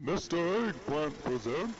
Mr. Eggplant presents.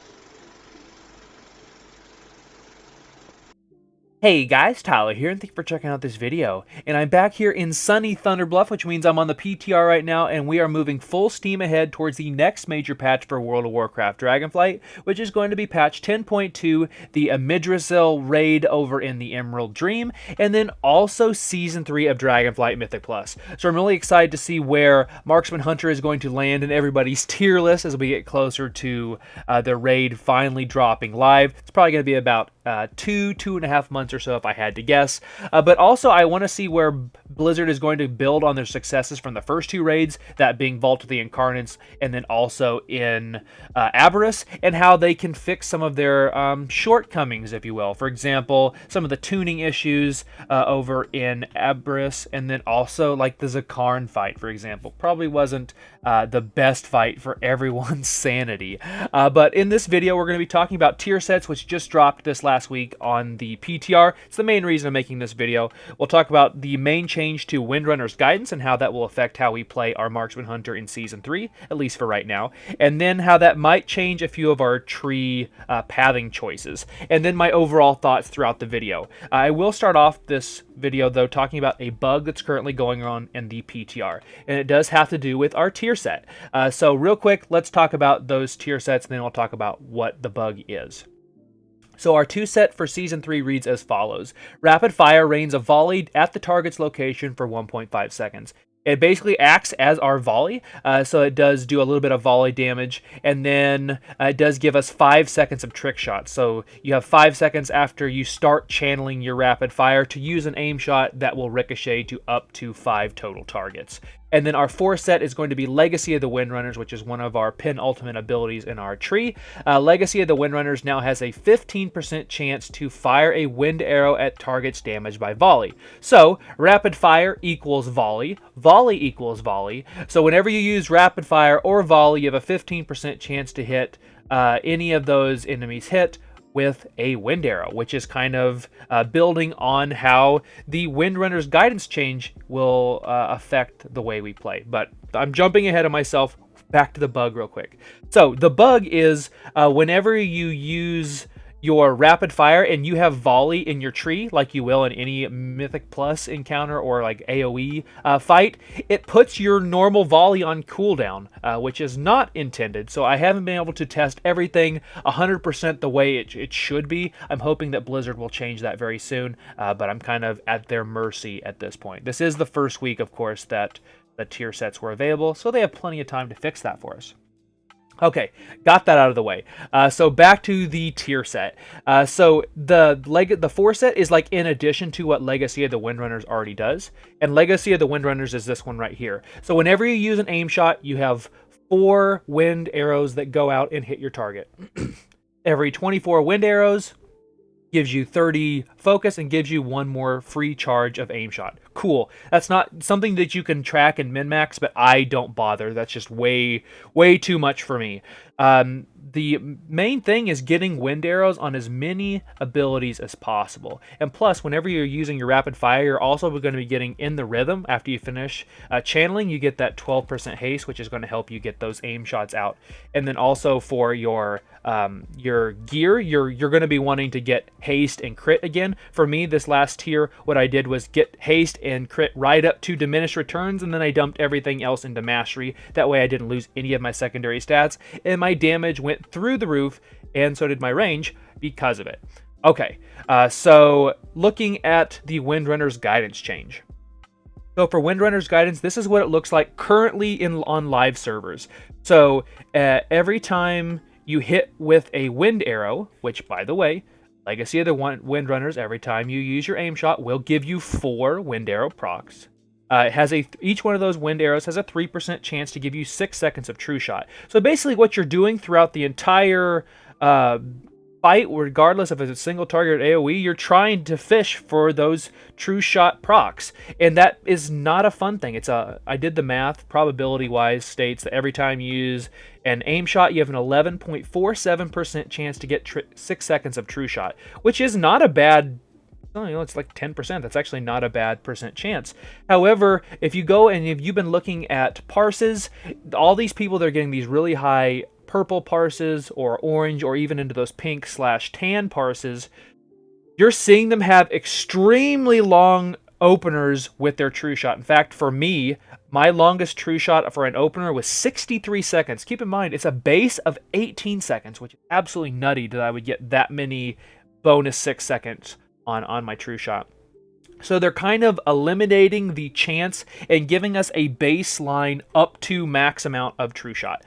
Hey guys, Tyler here, and thank you for checking out this video. And I'm back here in sunny Thunder Bluff, which means I'm on the PTR right now, and we are moving full steam ahead towards the next major patch for World of Warcraft Dragonflight, which is going to be patch 10.2, the Yggdrasil raid over in the Emerald Dream, and then also Season 3 of Dragonflight Mythic Plus. So I'm really excited to see where Marksman Hunter is going to land in everybody's tier list as we get closer to the raid finally dropping live. It's probably going to be about 2.5 months or so if I had to guess. But also I want to see where Blizzard is going to build on their successes from the first two raids, that being Vault of the Incarnates and then also in Avarice, and how they can fix some of their shortcomings, if you will. For example, some of the tuning issues over in Avarice, and then also like the Zakarn fight, for example. Probably wasn't the best fight for everyone's sanity. But in this video, we're going to be talking about tier sets, which just dropped this last week on the PTR. It's the main reason I'm making this video. We'll talk about the main change to Windrunner's Guidance and how that will affect how we play our Marksman Hunter in Season 3, at least for right now. And then how that might change a few of our tree pathing choices. And then my overall thoughts throughout the video. I will start off this video, though, talking about a bug that's currently going on in the PTR. And it does have to do with our tier set. So real quick, let's talk about those tier sets, and then we'll talk about what the bug is. So our 2 set for Season 3 reads as follows. Rapid Fire rains a volley at the target's location for 1.5 seconds. It basically acts as our volley, so it does do a little bit of volley damage, and then it does give us 5 seconds of trick shots. So you have 5 seconds after you start channeling your rapid fire to use an aim shot that will ricochet to up to 5 total targets. And then our 4th set is going to be Legacy of the Windrunners, which is one of our penultimate abilities in our tree. Legacy of the Windrunners now has a 15% chance to fire a wind arrow at targets damaged by volley. So rapid fire equals volley, volley equals volley. So whenever you use rapid fire or volley, you have a 15% chance to hit any of those enemies hit with a wind arrow, which is kind of building on how the Windrunner's Guidance change will affect the way we play. But I'm jumping ahead of myself. Back to the bug real quick. So the bug is whenever you use your rapid fire and you have volley in your tree, like you will in any Mythic Plus encounter or like AoE fight, it puts your normal volley on cooldown, which is not intended. So I haven't been able to test everything 100% the way it should be. I'm hoping that Blizzard will change that very soon, but I'm kind of at their mercy at this point. This is the first week, of course, that the tier sets were available, so they have plenty of time to fix that for us. Okay, got that out of the way. So back to the tier set. So the 4 set is like in addition to what Legacy of the Windrunners already does. And Legacy of the Windrunners is this one right here. So whenever you use an aim shot, you have 4 wind arrows that go out and hit your target. Every 24 wind arrows gives you 30 focus and gives you 1 more free charge of aim shot. Cool. That's not something that you can track in min-max, but I don't bother. That's just way too much for me. The main thing is getting wind arrows on as many abilities as possible. And plus, whenever you're using your rapid fire, you're also going to be getting in the rhythm. After you finish channeling, you get that 12% haste, which is going to help you get those aim shots out. And then also for your gear, you're going to be wanting to get haste and crit again. For me, this last tier, what I did was get haste and crit right up to diminished returns, and then I dumped everything else into mastery. That way I didn't lose any of my secondary stats, and my damage went through the roof, and so did my range because of it. Okay, so looking at the Windrunner's Guidance change. So for Windrunner's Guidance, this is what it looks like currently on live servers. So every time you hit with a wind arrow, which by the way, Legacy of the Windrunners, every time you use your aim shot, will give you 4 wind arrow procs. It has each one of those wind arrows has a 3% chance to give you 6 seconds of true shot. So basically what you're doing throughout the entire fight, regardless if it's a single target or AoE, you're trying to fish for those true shot procs. And that is not a fun thing. I did the math, probability-wise, states that every time you use an aim shot, you have an 11.47% chance to get 6 seconds of true shot, which is not a bad it's like 10%. That's actually not a bad percent chance. However, if you go and if you've been looking at parses, all these people that are getting these really high purple parses or orange or even into those pink/tan parses, you're seeing them have extremely long openers with their true shot. In fact, for me, my longest true shot for an opener was 63 seconds. Keep in mind, it's a base of 18 seconds, which is absolutely nutty that I would get that many bonus 6 seconds on my true shot. So they're kind of eliminating the chance and giving us a baseline up to max amount of true shot.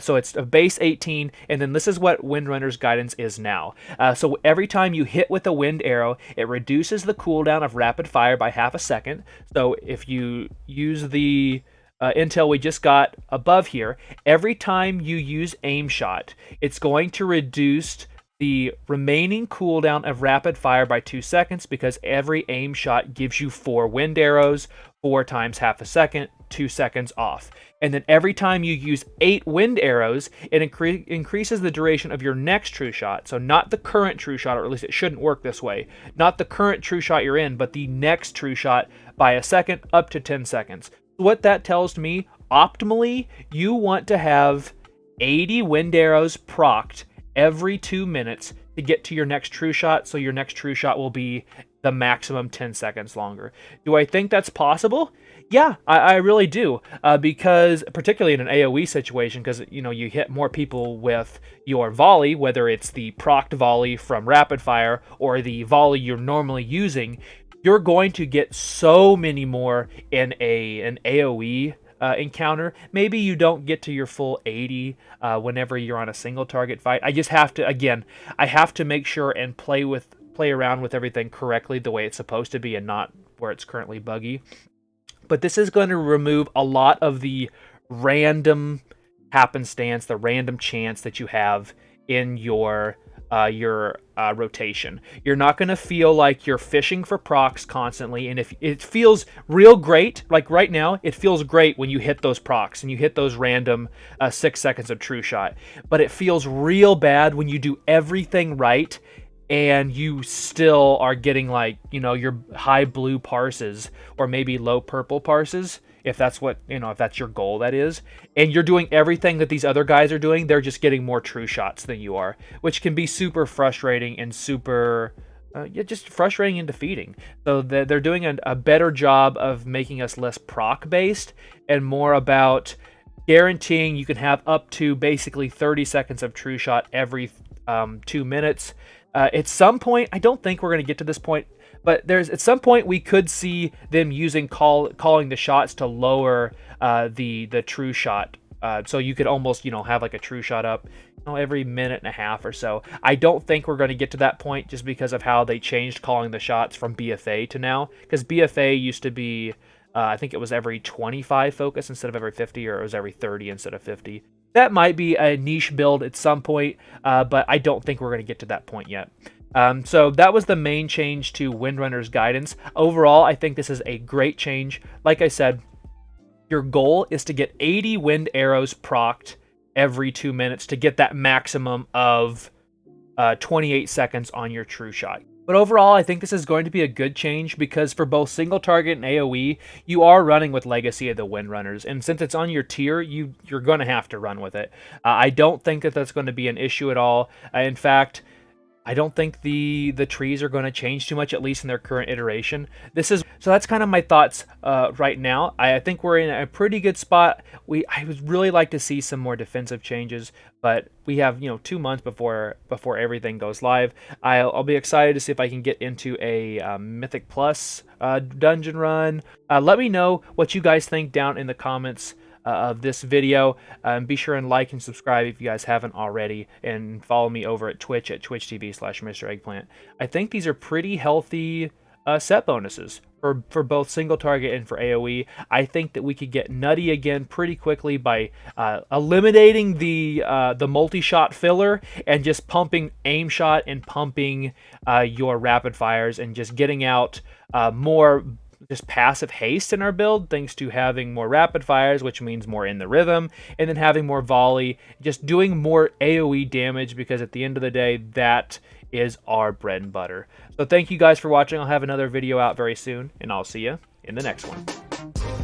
So it's a base 18, and then this is what Windrunner's guidance is now. So every time you hit with a wind arrow, it reduces the cooldown of rapid fire by half a second. So if you use the intel we just got above here, every time you use aim shot, it's going to reduce the remaining cooldown of rapid fire by 2 seconds, because every aim shot gives you 4 wind arrows, 4 times half a second, 2 seconds off. And then every time you use 8 wind arrows, it increases the duration of your next true shot. So not the current true shot, or at least it shouldn't work this way. Not the current true shot you're in, but the next true shot by a second, up to 10 seconds. What that tells me, optimally, you want to have 80 wind arrows procced every 2 minutes to get to your next true shot, so your next true shot will be the maximum 10 seconds longer. Do I think that's possible? Yeah, I really do, because particularly in an AoE situation, because you hit more people with your volley, whether it's the procced volley from rapid fire or the volley you're normally using, you're going to get so many more in an AoE encounter. Maybe you don't get to your full 80 whenever you're on a single target fight. I just have to, again, I have to make sure and play around with everything correctly the way it's supposed to be, and not where it's currently buggy. But this is going to remove a lot of the random happenstance, the random chance that you have in your rotation. You're not going to feel like you're fishing for procs constantly, and if it feels real great, like right now, it feels great when you hit those procs and you hit those random 6 seconds of true shot. But it feels real bad when you do everything right and you still are getting like, your high blue parses or maybe low purple parses. If that's what, if that's your goal, that is, and you're doing everything that these other guys are doing, they're just getting more true shots than you are, which can be super frustrating and super, just frustrating and defeating. So they're doing a better job of making us less proc based and more about guaranteeing you can have up to basically 30 seconds of true shot every 2 minutes. At some point, I don't think we're going to get to this point, but at some point we could see them using calling the shots to lower the true shot. So you could almost, have like a true shot up, every minute and a half or so. I don't think we're going to get to that point just because of how they changed calling the shots from BFA to now. Because BFA used to be, I think it was every 25 focus instead of every 50, or it was every 30 instead of 50. That might be a niche build at some point, but I don't think we're going to get to that point yet. So that was the main change to Windrunner's guidance. Overall, I think this is a great change. Like I said, your goal is to get 80 wind arrows procced every 2 minutes to get that maximum of 28 seconds on your true shot. But overall, I think this is going to be a good change, because for both single target and AoE, you are running with Legacy of the Windrunners, and since it's on your tier, you're going to have to run with it. I don't think that that's going to be an issue at all. In fact, I don't think the trees are going to change too much, at least in their current iteration. So that's kind of my thoughts right now. I think we're in a pretty good spot. I would really like to see some more defensive changes, but we have 2 months before everything goes live. I'll be excited to see if I can get into a Mythic Plus dungeon run. Let me know what you guys think down in the comments of this video. Be sure and like and subscribe if you guys haven't already, and follow me over at Twitch at twitch.tv/Mr. Eggplant. I think these are pretty healthy set bonuses for both single target and for AoE. I think that we could get nutty again pretty quickly by eliminating the multi-shot filler and just pumping aim shot and pumping your rapid fires, and just getting out more just passive haste in our build, thanks to having more rapid fires, which means more in the rhythm, and then having more volley, just doing more AoE damage, because at the end of the day, that is our bread and butter. So thank you guys for watching. I'll have another video out very soon, and I'll see you in the next one.